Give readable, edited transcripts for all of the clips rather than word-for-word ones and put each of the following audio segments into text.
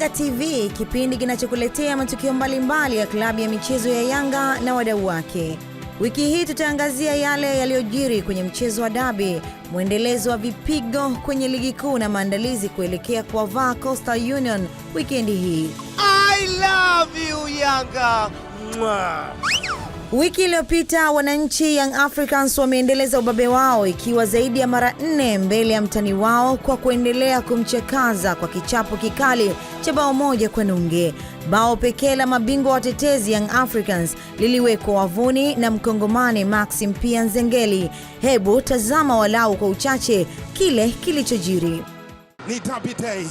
Yanga TV, kipindi kinachokuletea matukio mbalimbali ya klabu ya michezo ya Yanga na wadau wake. Wiki hii tutaangazia yale yaliyojiri kwenye mchezo wa derby, mwendelezo wa vipigo kwenye ligi kuu na maandalizi kuelekea kuwavaa Coastal Union wikendi hii. I love you Yanga. Wiki iliyopita wananchi Young Africans wameendeleza ubabe wao ikiwa zaidi ya mara 4 mbele ya mtani wao kwa kuendelea kumchakaza kwa kichapo kikali cha bao 1-0. Bao pekee la mabingwa watetezi Young Africans liliwekwa wavuni na Mkongomani Maxim Pia Nzengeli. Hebu tazama walau kwa uchache kile kilichojiri. Ni derby day,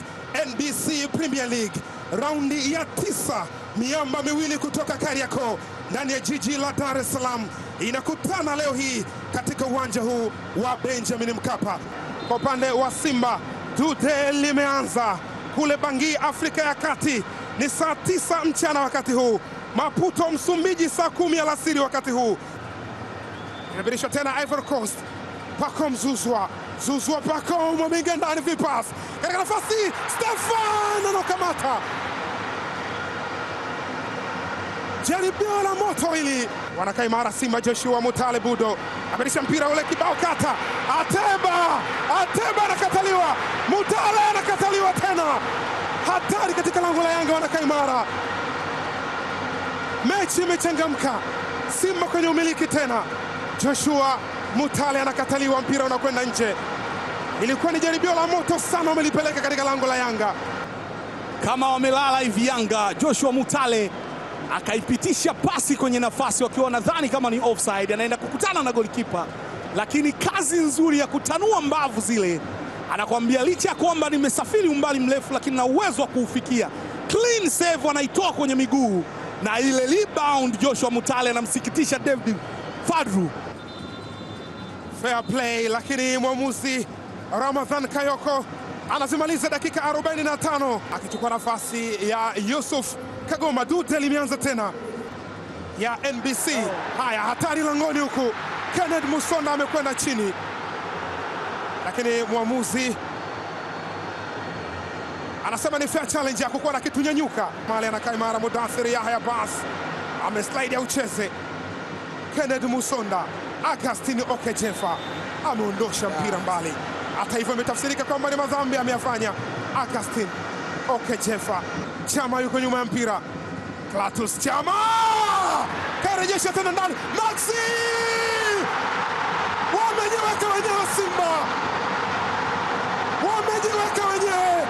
NBC Premier League, raundi ya 9. Miamba miwili kutoka Kariakoo ndani ya jiji la Dar es Salaam inakutana leo hii katika uwanja huu wa Benjamin Mkapa. Kwa upande wa Simba, dude limeanza kule Bangui, Afrika ya Kati. Ni saa 9 mchana wakati huu. Maputo, Msumbiji, saa 10 alasiri wakati huu. Inabirishwa tena Ivory Coast. Pacome Zouzoua Pacome ameingia ndani vipas. Katika nafasi Stefan anakamata. Jaribio la moto hili. Wanakaa imara Simba. Joshua Mutale Budo amerisha mpira ule kibao kata. Ateba anakataliwa. Mutale anakataliwa tena. Hatari katika lango la Yanga, wanakaa imara. Mechi imechangamka. Simba kwenye umiliki tena. Joshua Mutale anakataliwa, mpira unakwenda nje. Ilikuwa ni jaribio la moto sana, wamelipeleka katika lango la Yanga. Kama wamelala hivi Yanga, Joshua Mutale akaipitisha pasi kwenye nafasi wakiwa nadhani kama ni offside, anaenda kukutana na golikipa, lakini kazi nzuri ya kutanua mbavu zile. Anakuambia licha ya kwamba nimesafiri umbali mrefu lakini na uwezo wa kuufikia. Clean save anaitoa kwenye miguu, na ile rebound Joshua Mutale anamsikitisha David Fadru. Fair play, lakini mwamuzi Ramadhan Kayoko anazimaliza dakika 45 akichukua nafasi ya Yusuf Kagoma. Dute limeanza tena ya NBC. Haya, hatari langoni huku. Kenneth Musonda amekwenda chini, lakini mwamuzi anasema ni fair challenge, hakukuwa na kitu nyanyuka. Mali anakaa imara. Mudathir Yahya Bas ameslide ya ucheze. Kenneth Musonda, Agustin Okejefa ameondosha mpira mbali. Hata hivyo imetafsirika kwamba ni madhambi ameyafanya Agustin Okejefa. Chama yuko nyuma ya mpira. Clatous Chama karejesha tena ndani. Maxi wamejiweka wenyewe. Simba wamejiweka wenyewe.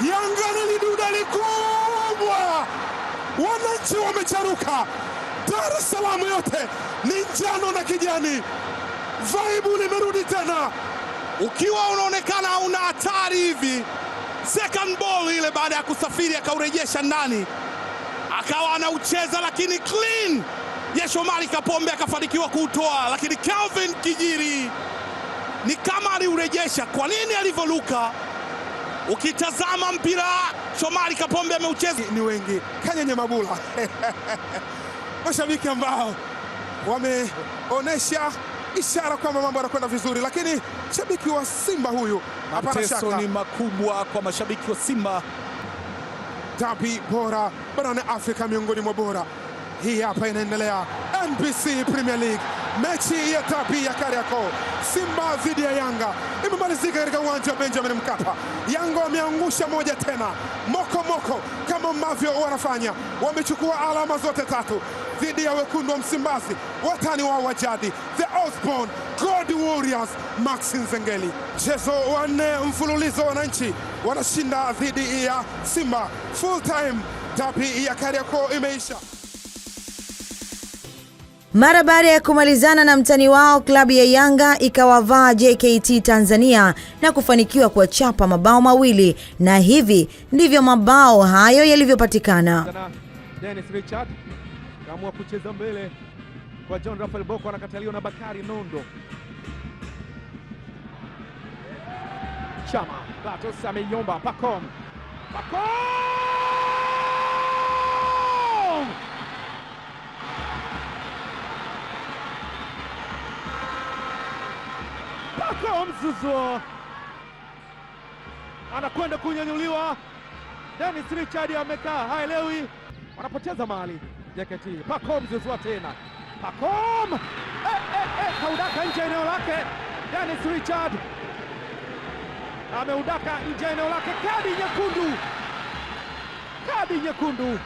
Yanga ni liduda likubwa, wananchi wamecharuka. Dar es Salaam yote ni njano na kijani. Vaibu limerudi tena. Ukiwa unaonekana una hatari hivi, second ball ile baada ya kusafiri akaurejesha ndani, akawa anaucheza, lakini clean ya Shomari Kapombe akafanikiwa kuutoa, lakini Calvin Kijiri ni kama aliurejesha. Kwa nini alivyoruka? Ukitazama mpira Shomari Kapombe ameucheza. Ni wengi Kanyenye Mabula mashabiki ambao wameonesha ishara kwamba mambo yanakwenda vizuri, lakini shabiki wa Simba huyu hapana shaka. Mateso ni makubwa kwa mashabiki wa Simba. Derby bora barani Afrika, miongoni mwa bora. Hii hapa inaendelea NBC Premier League. Mechi ya derby ya Kariakoo, Simba dhidi ya Yanga, imemalizika katika uwanja wa Benjamin Mkapa. Yanga wameangusha moja tena, moko kama ambavyo wanafanya. Wamechukua alama zote 3 dhidi ya wekundu wa Msimbazi, watani wao wa jadi, the Osborne God Warriors Maxim Nzengeli. Mchezo wa 4 mfululizo, wananchi wanashinda dhidi ya Simba. Full time derby ya Kariakoo imeisha. Mara baada ya kumalizana na mtani wao, klabu ya Yanga ikawavaa JKT Tanzania na kufanikiwa kuwachapa mabao 2, na hivi ndivyo mabao hayo yalivyopatikana. Dennis Richard kaamua kucheza mbele kwa John Rafael Boko, anakataliwa na Bakari Nondo. Chama Clatous ameiomba Pacome Zouzoua anakwenda kunyanyuliwa. Dennis Richard amekaa haelewi, wanapoteza mali. JKT Pacome Zouzoua tena, Pacome kaudaka nje eneo lake. Dennis Richard ameudaka nje eneo lake. Kadi nyekundu, kadi nyekundu.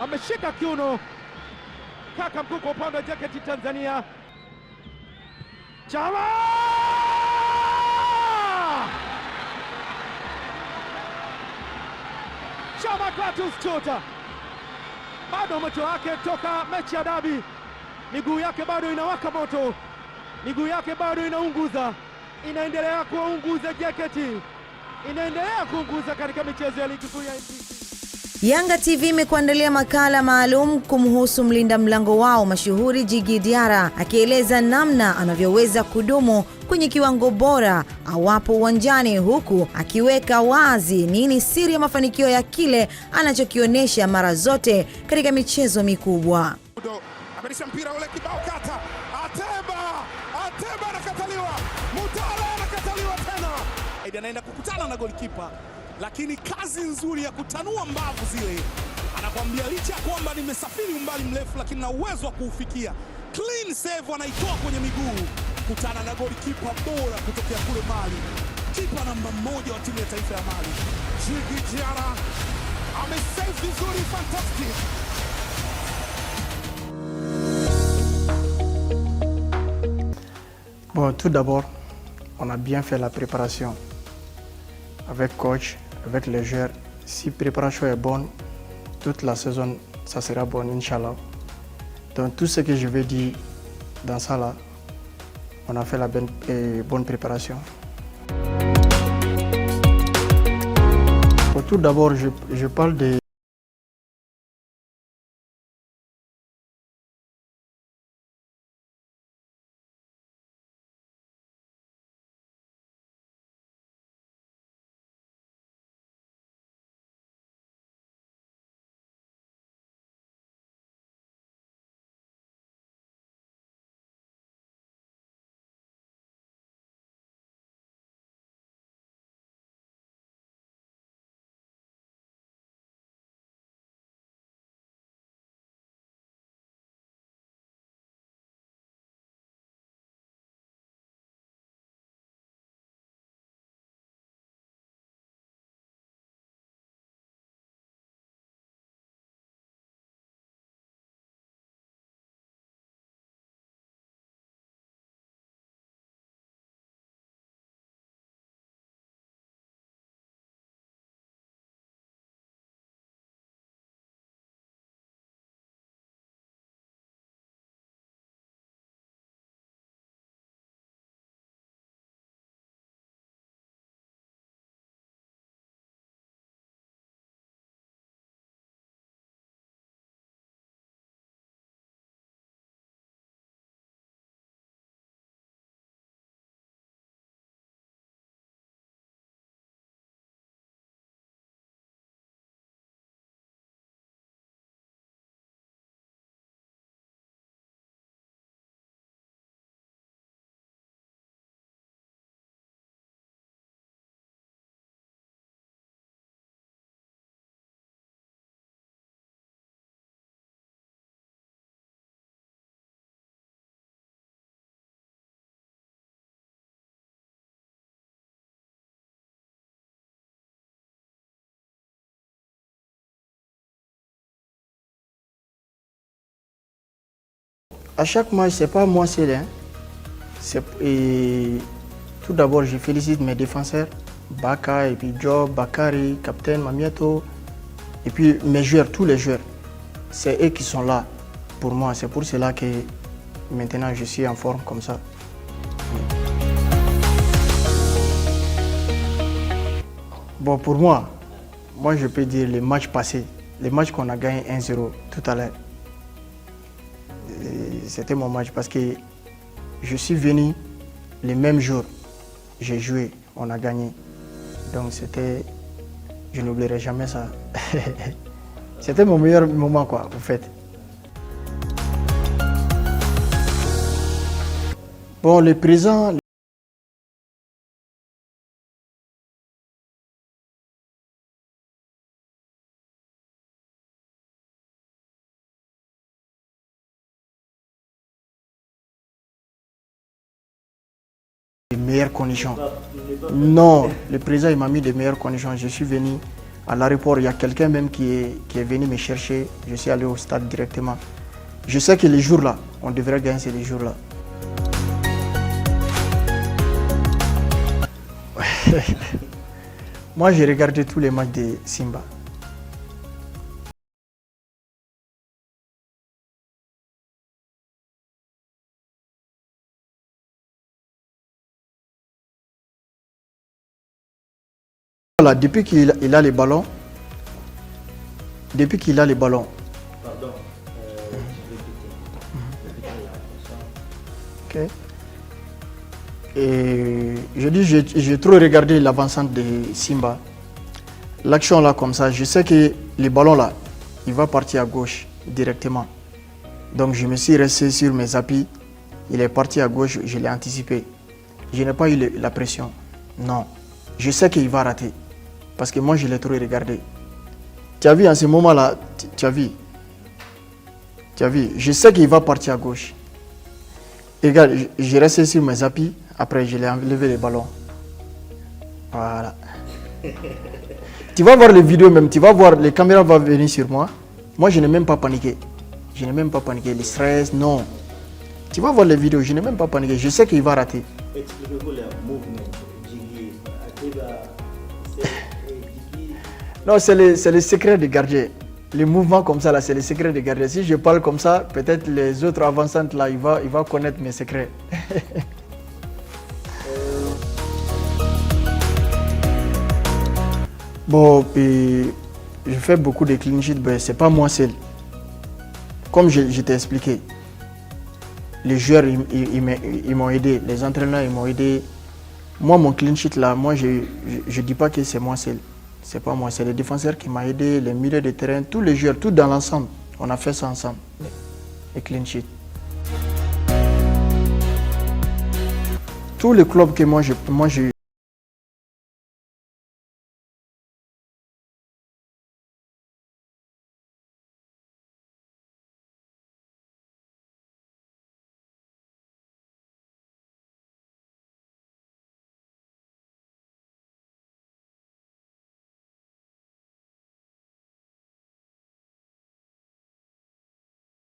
Ameshika kiuno kaka mkuu kwa upande wa JKT Tanzania. Chama Clatous Chota bado macho yake toka mechi ya dabi, miguu yake bado inawaka moto, miguu yake bado inaunguza, inaendelea kuunguza JKT, inaendelea kuunguza katika michezo ya ligi kuu ya NBC. Yanga TV imekuandalia makala maalum kumhusu mlinda mlango wao mashuhuri Djigui Diarra, akieleza namna anavyoweza kudumu kwenye kiwango bora awapo uwanjani, huku akiweka wazi nini siri ya mafanikio ya kile anachokionyesha mara zote katika michezo mikubwa. Amerisha mpira ule kibao kata. Ateba anakataliwa. Mutale anakataliwa tena. Anaenda kukutana na golikipa, lakini kazi nzuri ya kutanua mbavu zile. Anakwambia licha ya kwamba nimesafiri umbali mrefu, lakini na uwezo wa kuufikia. Clean save anaitoa kwenye miguu. Kutana na golikipa bora kutokea kule Mali. Kipa namba 1 wa timu ya taifa ya Mali. Djigui Diarra amesave vizuri, fantastic. Bon, tout d'abord, on a bien fait la préparation avec coach, avec les joueurs. Si la préparation est bonne, toute la saison, ça sera bon, Inch'Allah. Donc tout ce que je vais dire dans ça là, on a fait la bonne préparation. Bon, tout d'abord, je parle de à chaque match, c'est pas moi seul. Hein. Tout d'abord, je félicite mes défenseurs, Baka, et puis Job, Bakari, Capitaine, Mamieto, et puis mes joueurs, tous les joueurs. C'est eux qui sont là pour moi. C'est pour cela que maintenant je suis en forme comme ça. Bon, pour moi je peux dire les matchs passés, les matchs qu'on a gagné 1-0 tout à l'heure. C'était mon match parce que je suis venu le même jour, j'ai joué, on a gagné. Donc c'était, je n'oublierai jamais ça. C'était mon meilleur moment quoi, en fait. Bon, le présent, Les meilleures conditions. Non, le président il m'a mis des meilleures conditions. Je suis venu à l'aéroport, il y a quelqu'un même qui est venu me chercher. Je suis allé au stade directement. Je sais que les jours-là, on devrait gagner ces jours-là. Moi, j'ai regardé tous les matchs de Simba. Voilà, depuis qu'il a les ballons, Pardon. Ok. Et je dis, j'ai trop regardé l'avancante de Simba. L'action là comme ça, je sais que les ballons là, il va partir à gauche directement. Donc je me suis resté sur mes appuis. Il est parti à gauche, je l'ai anticipé. Je n'ai pas eu la pression. Non. Je sais qu'il va rater. Parce que moi, je l'ai trop regardé. Tu as vu en ce moment-là, tu as vu. Je sais qu'il va partir à gauche. Et regarde, j'ai resté sur mes appuis. Après, je l'ai enlevé les ballons. Voilà. Tu vas voir les vidéos même. Tu vas voir, les caméras vont venir sur moi. Moi, je n'ai même pas paniqué. Le stress, non. Tu vas voir les vidéos, je n'ai même pas paniqué. Je sais qu'il va rater. Expliquez-vous le mouvement. Non, c'est le secret de gardien. Les mouvements comme ça, là, c'est le secret de gardien. Si je parle comme ça, peut-être les autres avancantes, là, il va connaître mes secrets. Bon, puis, je fais beaucoup de clean sheet, mais ce n'est pas moi seul. Comme je t'ai expliqué, les joueurs, ils m'ont aidé. Les entraîneurs, ils m'ont aidé. Moi, mon clean sheet, là, moi, je ne dis pas que c'est moi seul. C'est pas moi, c'est les défenseurs qui m'ont aidé, les milieux de terrain, tous les joueurs, tout dans l'ensemble. On a fait ça ensemble, les clean sheet. Tous les clubs que moi j'ai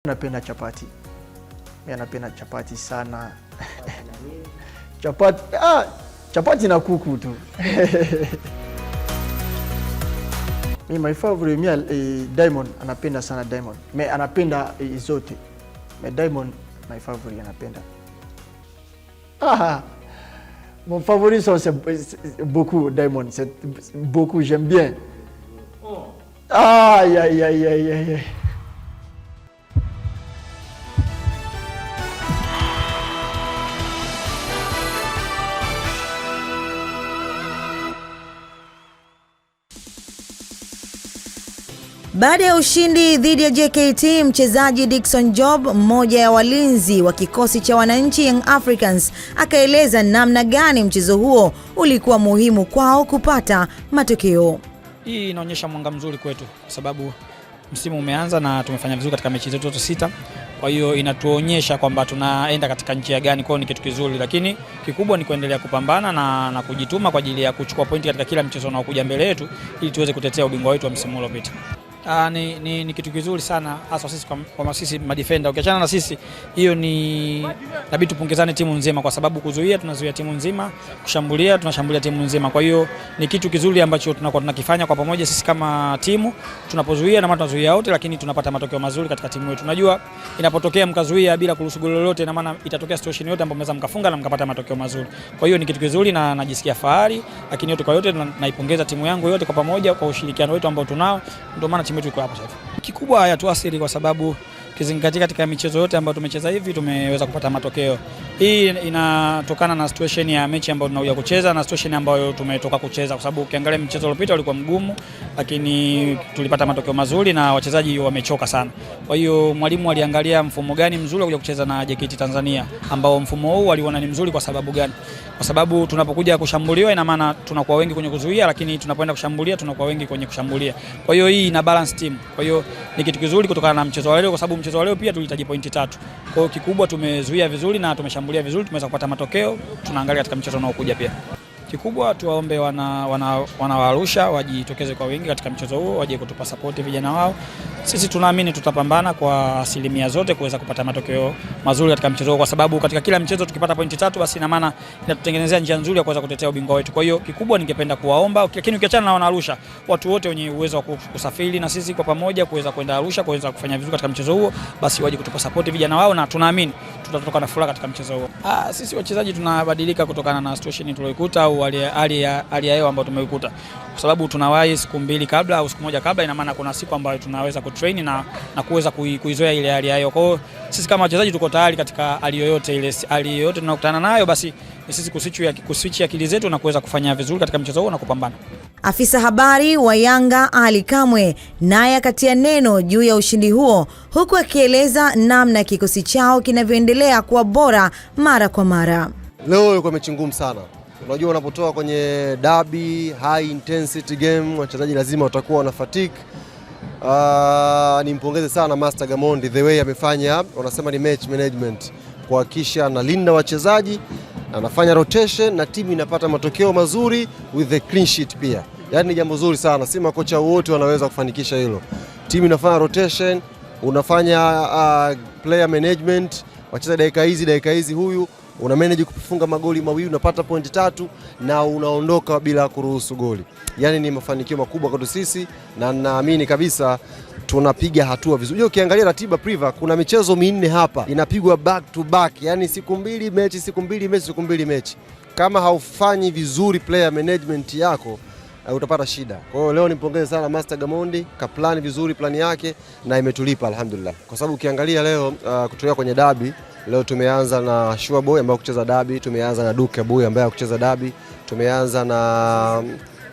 napenda chapati. Mimi napenda chapati sana. Chapati na kuku tu. Mimi my favorite Diamond, anapenda sana Diamond. Mais anapenda zote. Mais Diamond my favorite anapenda. Mon favori c'est beaucoup Diamond, c'est beaucoup, j'aime bien. Aïe. Baada ya ushindi dhidi ya JKT, mchezaji Dickson Job, mmoja ya walinzi wa kikosi cha wananchi Young Africans, akaeleza namna gani mchezo huo ulikuwa muhimu kwao kupata matokeo. Hii inaonyesha mwanga mzuri kwetu kwa sababu msimu umeanza na tumefanya vizuri katika mechi zetu zote 6. Kwa hiyo inatuonyesha kwamba tunaenda katika njia gani, kwao ni kitu kizuri, lakini kikubwa ni kuendelea kupambana na kujituma kwa ajili ya kuchukua pointi katika kila mchezo unaokuja mbele yetu ili tuweze kutetea ubingwa wetu wa msimu uliopita. Ni kitu kizuri sana hasa sisi kwa sisi madefender. Ukiachana na sisi, hiyo ni inabidi tupongezane timu nzima kwa sababu kuzuia tunazuia timu nzima, kushambulia tunashambulia timu nzima. Kwa hiyo ni kitu kizuri ambacho tunakuwa tunakifanya kwa pamoja sisi kama timu. Tunapozuia na tunazuia wote, lakini tunapata matokeo mazuri katika timu yetu. Unajua inapotokea mkazuia bila kuruhusu goli lolote, na maana itatokea situation yote ambapo mnaweza mkafunga na mkapata matokeo mazuri. Kwa hiyo ni kitu kizuri na najisikia fahari, lakini yote kwa yote naipongeza timu yangu yote kwa pamoja kwa ushirikiano wetu ambao tunao. Ndio maana timu yetu iko hapa sasa. Kikubwa hayatuathiri kwa sababu kizingatia katika michezo yote ambayo tumecheza hivi tumeweza kupata matokeo. Hii inatokana na situation ya mechi ambayo tunakuja kucheza na situation ambayo tumetoka kucheza, kwa sababu ukiangalia mchezo uliopita ulikuwa mgumu, lakini tulipata matokeo mazuri na wachezaji wamechoka sana. Kwa hiyo mwalimu aliangalia mfumo gani mzuri kuja kucheza na JKT Tanzania, ambao mfumo huu aliona ni mzuri kwa sababu gani? Kwa sababu tunapokuja kushambuliwa ina maana tunakuwa wengi kwenye kuzuia, lakini tunapoenda kushambulia tunakuwa wengi kwenye kushambulia. Kwa hiyo hii ina balance team. Kwa hiyo ni kitu kizuri kutokana na mchezo wa leo, kwa sababu mchezo wa leo pia tulihitaji pointi 3. Kwa hiyo kikubwa tumezuia vizuri na tumeshambulia vizuri, tumeweza kupata matokeo. Tunaangalia katika mchezo unaokuja pia. Kikubwa tuwaombe wana Arusha wajitokeze kwa wingi katika mchezo huo, waje kutupa support vijana wao. Sisi tunaamini tutapambana kwa asilimia zote kuweza kupata matokeo mazuri katika mchezo huo, kwa sababu katika kila mchezo tukipata pointi 3 basi ina maana inatutengenezea njia nzuri ya kuweza kutetea ubingwa wetu. Kwa hiyo kikubwa ningependa kuwaomba, lakini ukiachana na wana Arusha, watu wote wenye uwezo wa kusafiri na sisi kwa pamoja kuweza kwenda Arusha kuweza kufanya vizuri katika mchezo huo, basi waje kutupa support vijana wao, na tunaamini tutatoka na furaha katika mchezo huo. Sisi wachezaji tunabadilika kutokana na situation tuliyoikuta au hali ya hewa ambayo tumeikuta, kwa sababu tunawahi siku 2 kabla au siku 1 kabla, ina maana kuna siku ambayo tunaweza kutrain na kuweza kuizoea ile hali ya hewa. Kwa hiyo sisi kama wachezaji tuko tayari katika hali yoyote ile, hali yoyote tunakutana nayo, basi ni sisi kuswitch akili zetu na kuweza kufanya vizuri katika mchezo huo na kupambana. Afisa habari wa Yanga Ali Kamwe naye akatia neno juu ya ushindi huo, huku akieleza namna kikosi chao kinavyoendelea kuwa bora mara kwa mara. Leo ilikuwa mechi ngumu sana. Unajua unapotoka kwenye derby, high intensity game, wachezaji lazima watakuwa na fatigue. Nimpongeze sana Master Gamondi the way amefanya, wanasema ni match management, kuhakikisha analinda wachezaji, anafanya rotation na timu inapata matokeo mazuri with the clean sheet pia. Yaani ni jambo zuri sana, si makocha wote wanaweza kufanikisha hilo. Timu inafanya rotation, unafanya player management, wacheza dakika hizi huyu, una manage kufunga magoli mawili, unapata pointi 3 na unaondoka bila kuruhusu goli. Yaani ni mafanikio makubwa kwetu sisi na naamini kabisa tunapiga hatua vizuri. Ukiangalia ratiba Priva, kuna michezo 4 hapa inapigwa back to back, yani siku 2 mechi, siku 2 mechi, siku 2 mechi. Kama haufanyi vizuri player management yako utapata shida. Kwa hiyo leo nimpongeze sana Master Gamondi, kaplani vizuri plani yake na imetulipa alhamdulillah. Kwa sababu ukiangalia leo kutoka kwenye derby, leo tumeanza na Sure Boy ambaye kucheza derby, tumeanza na Duke Boy ambaye kucheza derby, tumeanza na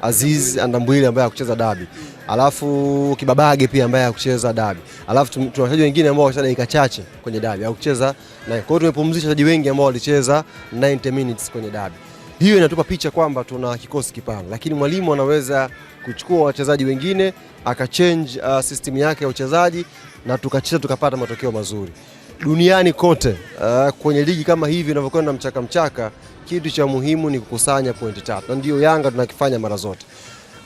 Aziz Andambwile ambaye kucheza derby. Alafu Kibabage pia ambaye kucheza derby. Alafu tuna wachezaji wengine ambao wacheza dakika chache kwenye derby au kucheza na. Kwa hiyo tumepumzisha wachezaji wengi ambao walicheza 90 minutes kwenye derby. Hiyo inatupa picha kwamba tuna kikosi kipana, lakini mwalimu anaweza kuchukua wachezaji wengine akachange system yake ya uchezaji na tukacheza tukapata matokeo mazuri. Duniani kote kwenye ligi kama hivi inavyokwenda mchaka, kitu cha muhimu ni kukusanya pointi 3. Na ndio Yanga tunakifanya mara zote.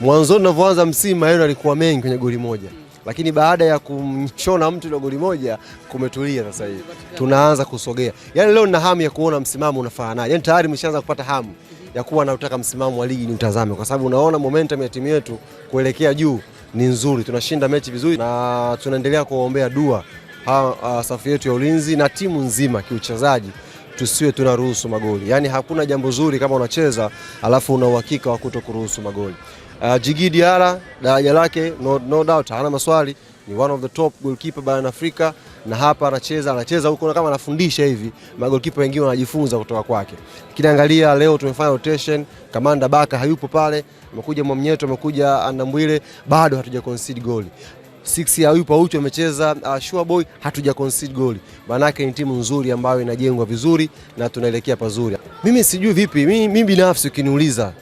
Mwanzo tunavyoanza msimu maneno yalikuwa mengi kwenye goli moja, lakini baada ya kumchona mtu ile goli moja kumetulia sasa hivi. Tunaanza kusogea. Yaani leo nina hamu ya kuona msimamo unafanana. Yaani tayari nimeshaanza kupata hamu ya kuwa nataka msimamo wa ligi ni utazame, kwa sababu unaona momentum ya timu yetu kuelekea juu ni nzuri. Tunashinda mechi vizuri na tunaendelea kuombea dua safu yetu ya ulinzi na timu nzima kiuchezaji, tusiwe tunaruhusu magoli. Yaani hakuna jambo zuri kama unacheza alafu una uhakika wa kutokuruhusu magoli. Djigui Diarra daraja lake no doubt, hana maswali, ni one of the top goalkeeper barani Afrika, na hapa anacheza huko kama anafundisha hivi, magolikipa wengine wanajifunza kutoka kwake. Kiangalia leo tumefanya rotation, Kamanda Baka hayupo pale, amekuja Mwamnyeto, amekuja Andambwile, bado hatuja concede goli. 6 ya yupo Ucho amecheza, Sure Boy, hatuja concede goli. Maana ni timu nzuri ambayo inajengwa vizuri na tunaelekea pazuri. Mimi sijui vipi, mimi binafsi ukiniuliza,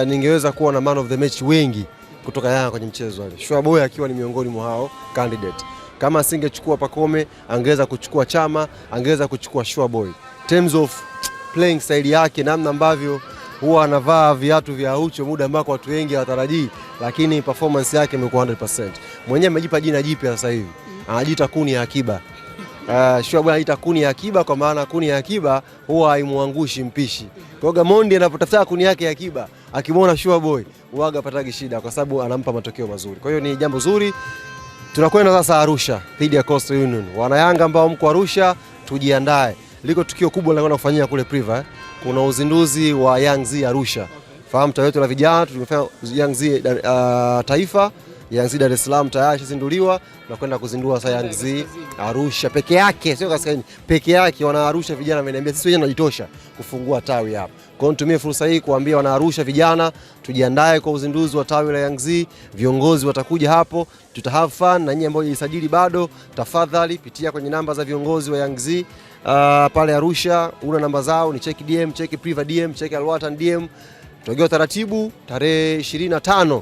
ningeweza kuwa na man of the match wengi kutoka Yanga kwenye mchezo wale. Sure Boy akiwa ni miongoni mwa hao candidate. Kama asingechukua Pacome, angeweza kuchukua Chama, angeweza kuchukua Sure Boy. Terms of playing style yake, namna ambavyo huwa anavaa viatu vya Ucho muda ambao watu wengi hawatarajii, lakini performance yake imekuwa 100%. Mwenyewe amejipa jina jipya sasa hivi. Anajiita kuni ya akiba. Sure Boy anajiita kuni ya akiba kwa maana kuni ya akiba huwa haimuangushi mpishi. Kwa hiyo Gamondi anapotafuta kuni yake ya akiba, akimwona Sure Boy, huaga patagi shida kwa sababu anampa matokeo mazuri. Kwa hiyo ni jambo zuri. Tunakwenda sasa Arusha dhidi ya Coastal Union. Wana Yanga ambao mko Arusha, tujiandae. Liko tukio kubwa linalokwenda kufanyika kule Priva. Kuna uzinduzi wa Young Z Arusha. Fahamu tarehe la vijana tumefanya Young Z taifa, Young Z Dar es Salaam tayari zinduliwa, tunakwenda kuzindua sasa Young Z Arusha peke yake, sio kaskazini, peke yake. Wana Arusha vijana wameniambia sisi wenyewe tunajitosha kufungua tawi hapa. Kwa hiyo nitumie fursa hii kuambia wana Arusha vijana tujiandae kwa uzinduzi wa tawi la Young Z. Viongozi watakuja hapo, tuta have fun, na nyinyi ambao hujisajili bado, tafadhali pitia kwenye namba za viongozi wa Young Z pale Arusha, una namba zao, ni check DM, check Priva DM, check Alwatan DM. Tutagea taratibu tarehe 25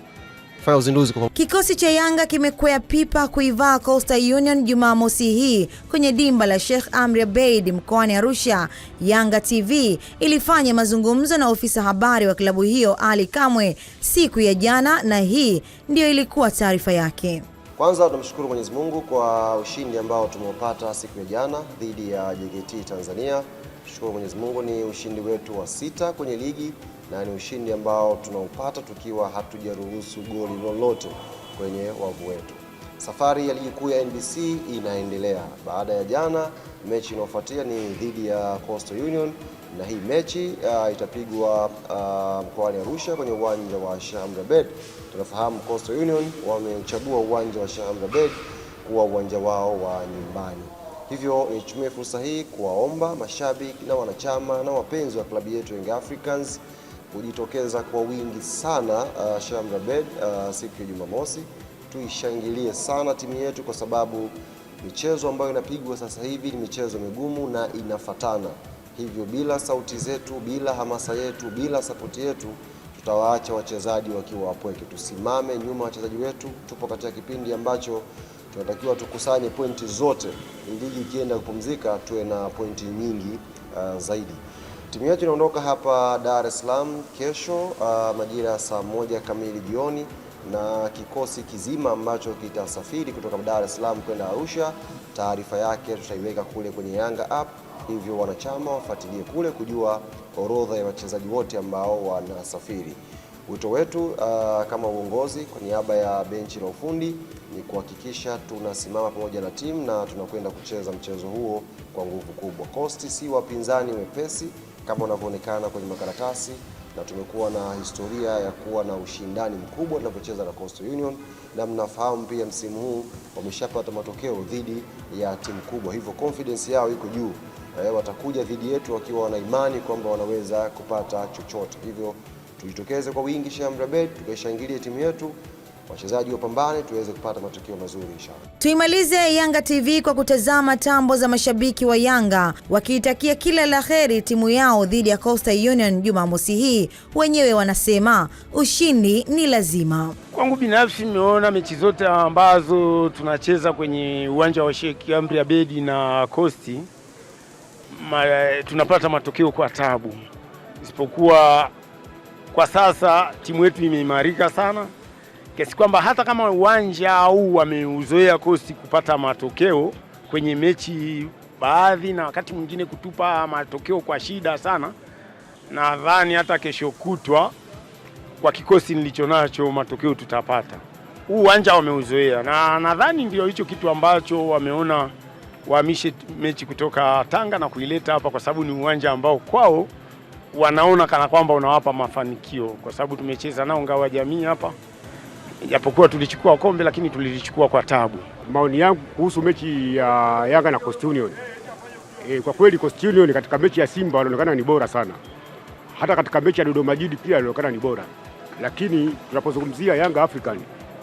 kufanya uzinduzi kwa. Kikosi cha Yanga kimekwea pipa kuivaa Coastal Union Jumamosi hii kwenye dimba la Sheikh Amri Abeid mkoani Arusha. Yanga TV ilifanya mazungumzo na ofisa habari wa klabu hiyo Ali Kamwe siku ya jana, na hii ndio ilikuwa taarifa yake. Kwanza tunamshukuru Mwenyezi Mungu kwa ushindi ambao tumeupata siku ya jana dhidi ya JKT Tanzania. Shukuru Mwenyezi Mungu, ni ushindi wetu wa 6 kwenye ligi na ni ushindi ambao tunaupata tukiwa hatujaruhusu goli lolote kwenye wavu wetu. Safari ya ligi kuu ya NBC inaendelea. Baada ya jana, mechi inayofuatia ni dhidi ya Coastal Union, na hii mechi itapigwa mkoani Arusha kwenye uwanja wa Sheikh Amri Abeid. Tunafahamu Coastal Union wamechagua uwanja wa Sheikh Amri Abeid kuwa uwanja wao wa nyumbani. Hivyo nitumie fursa hii kuwaomba mashabiki na wanachama na wapenzi wa klabu yetu Young Africans kujitokeza kwa wingi sana Sheikh Amri Abeid siku ya Jumamosi. Tuishangilie sana timu yetu, kwa sababu michezo ambayo inapigwa sasa hivi ni michezo migumu na inafatana. Hivyo bila sauti zetu, bila hamasa yetu, bila sapoti yetu, tutawaacha wachezaji wakiwa wapweke. Tusimame nyuma wachezaji wetu. Tupo katika kipindi ambacho tunatakiwa tukusanye pointi zote, ligi ikienda kupumzika tuwe na pointi nyingi zaidi. Timu yetu inaondoka hapa Dar es Salaam kesho majira ya saa 1 kamili jioni, na kikosi kizima ambacho kitasafiri kutoka Dar es Salaam kwenda Arusha, taarifa yake tutaiweka kule kwenye Yanga app. Hivyo wanachama wafuatilie kule kujua orodha ya wachezaji wote ambao wanasafiri. Wito wetu kama uongozi kwa niaba ya benchi la ufundi ni kuhakikisha tunasimama pamoja na timu na tunakwenda kucheza mchezo huo kwa nguvu kubwa. Coast si wapinzani wepesi kama unavyoonekana kwenye makaratasi, na tumekuwa na historia ya kuwa na ushindani mkubwa tunapocheza na Coastal Union, na mnafahamu pia msimu huu wameshapata matokeo dhidi ya timu kubwa. Hivyo confidence yao iko juu. Watakuja dhidi yetu wakiwa wana imani kwamba wanaweza kupata chochote. Hivyo tujitokeze kwa wingi Sheikh Amri Abeid, tukashangilie timu yetu, wachezaji wapambane, tuweze kupata matokeo mazuri inshallah. Tuimalize Yanga TV kwa kutazama tambo za mashabiki wa Yanga wakiitakia kila laheri timu yao dhidi ya Coastal Union Jumamosi hii. Wenyewe wanasema ushindi ni lazima. Kwangu binafsi nimeona mechi zote ambazo tunacheza kwenye uwanja wa Sheikh Amri Abeid na Coast tunapata matokeo kwa tabu, isipokuwa kwa sasa timu yetu imeimarika sana kiasi kwamba hata kama uwanja au wameuzoea Coast kupata matokeo kwenye mechi baadhi na wakati mwingine kutupa matokeo kwa shida sana, nadhani hata kesho kutwa kwa kikosi nilichonacho matokeo tutapata. Uwanja wameuzoea, na nadhani ndio hicho kitu ambacho wameona wahamishe mechi kutoka Tanga na kuileta hapa, kwa sababu ni uwanja ambao kwao wanaona kana kwamba unawapa mafanikio, kwa sababu tumecheza nao Ngao ya Jamii hapa, japokuwa tulichukua kombe lakini tulilichukua kwa tabu. Maoni yangu kuhusu mechi ya Yanga na Coastal Union, kwa kweli Coastal Union katika mechi ya Simba wanaonekana ni bora sana, hata katika mechi ya Dodoma Jiji pia wanaonekana ni bora, lakini tunapozungumzia Yanga African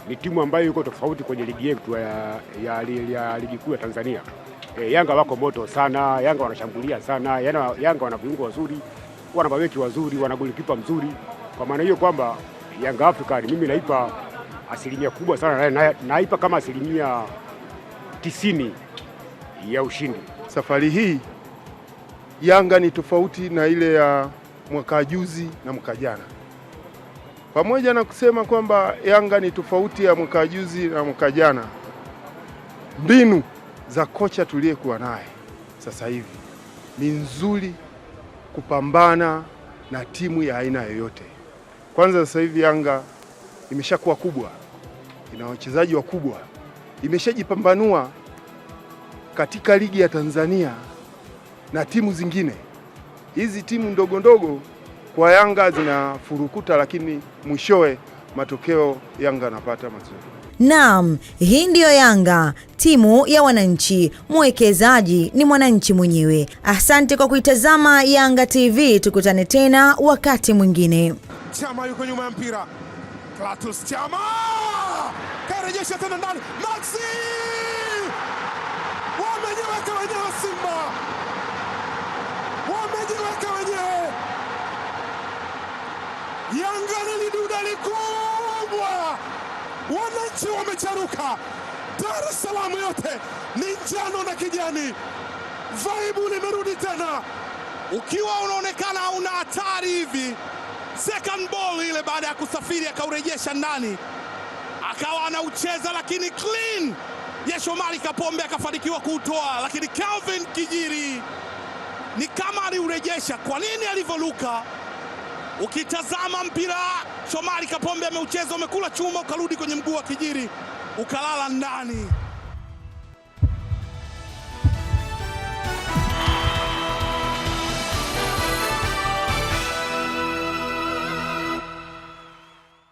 ni timu ambayo iko tofauti kwenye ligi yetu ya ligi kuu ya Tanzania. Yanga wako moto sana, Yanga wanashambulia sana, Yanga wana viungo wazuri, wana mabeki wazuri, wana golikipa mzuri. Kwa maana hiyo kwamba Yanga African mimi naipa asilimia kubwa sana, naipa kama asilimia 90 ya ushindi. Safari hii Yanga ni tofauti na ile ya mwaka juzi na mwaka jana. Pamoja na kusema kwamba Yanga ni tofauti ya mwaka juzi na mwaka jana, mbinu za kocha tuliyekuwa naye sasa hivi ni nzuri kupambana na timu ya aina yoyote. Kwanza sasa hivi Yanga imeshakuwa kubwa, ina wachezaji wakubwa, imeshajipambanua katika ligi ya Tanzania na timu zingine. Hizi timu ndogo ndogo kwa Yanga zinafurukuta, lakini mwishowe matokeo Yanga anapata mazuri. Naam, hii ndiyo Yanga, timu ya wananchi. Mwekezaji ni mwananchi mwenyewe. Asante kwa kuitazama Yanga TV. Tukutane tena wakati mwingine. Chama yuko nyuma ya mpira. Clatous Chama! Karejesha tena ndani. Maxi! Wamejiweka wenyewe Simba. Wamejiweka wenyewe. Yanga ni liduda likubwa. wananchi wamecharuka. Dar es Salaam yote ni njano na kijani, vaibu limerudi tena. Ukiwa unaonekana una hatari hivi, second ball ile baada ya kusafiri akaurejesha ndani, akawa anaucheza, lakini clean ya Shomari Kapombe akafanikiwa kuutoa, lakini Kelvin Kijiri ni kama aliurejesha. Kwa nini alivoluka? Ukitazama mpira Shomari Kapombe ameucheza, umekula chuma ukarudi kwenye mguu wa Kijiri ukalala ndani.